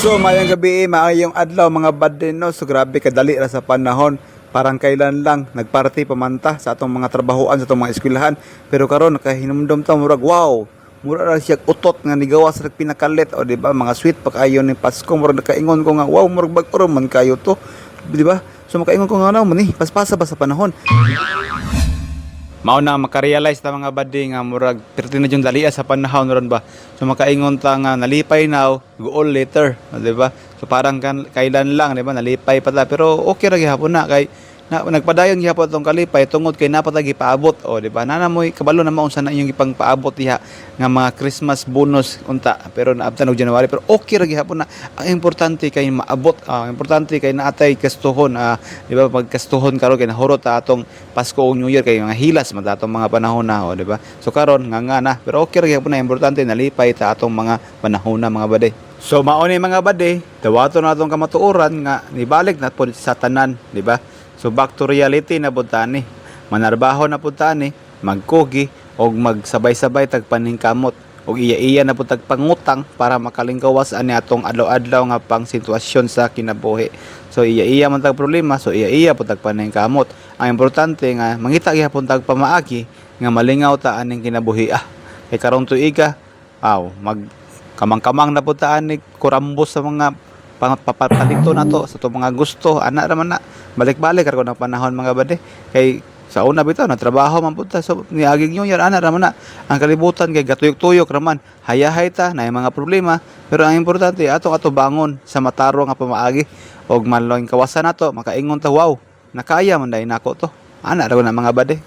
So mayang gabi, maayong adlaw mga bad no. So grabe kadali ra sa panahon. Parang kailan lang nagparty pamanta sa atong mga trabahoan sa atong mga eskwelahan. Pero karon nakahinumdum ta murag wow. Mura ra siya utot nga nigawa sa pinakalit o di ba mga sweet pa kayo ni Pasko murag nakaingon ko nga wow murag bag-oro man kayo to. Di ba? So makaingon ko nga na man paspasa ba sa panahon. Mao na makarealize ta mga badi nga murag perti na yung dalia sa panahon ron ba. So makaingon ta nga nalipay now, go all later, di ba? So parang kailan lang, di ba? Nalipay pa ta pero okay ra gyapon na kay nagpadayon gyapon tong kalipay tungod kay napatagi paabot o di ba? Nana mo kabalo na maunsa na iyong ipang paabot diha nga mga Christmas bonus unta pero naabtan og January pero okay ra gyapon na. Ang importante kay maabot, ang importante kay naatay kastuhon, di ba? Pagkastuhon karon kay nahurot ta atong Pasko o New Year kay mga hilas man atong mga panahon na o di ba? So karon nga na pero okay ra gyapon na importante nalipay ta atong mga panahon na mga bade. So mao ni mga bade, dawaton natong kamatuoran nga nibalik na pod sa tanan, di ba? So back to reality na pud tani. Manarbaho na pud tani, magkugi og magsabay-sabay tagpaningkamot og iya-iya na pud tagpangutang para makalingkawas ani atong adlaw-adlaw nga pang sitwasyon sa kinabuhi. So iya-iya man tag problema, so iya-iya pud tagpaningkamot. Ang importante nga mangita gyapon tag pamaagi nga malingaw ta aning kinabuhi. Kay karong tuiga, mag kamang-kamang na pud ta ani kurambos sa mga papalito na to sa to mga gusto ana raman na balik-balik karon ang panahon mga bade kay sa una bitaw na trabaho man pud ta so niaging New Year ana raman na ang kalibutan kay gatuyok-tuyok raman hayahay ta na mga problema pero ang importante ato bangon sa mataro nga pamaagi og manloing kawasan nato makaingon ta wow nakaya man dai nako to ana ra na mga bade.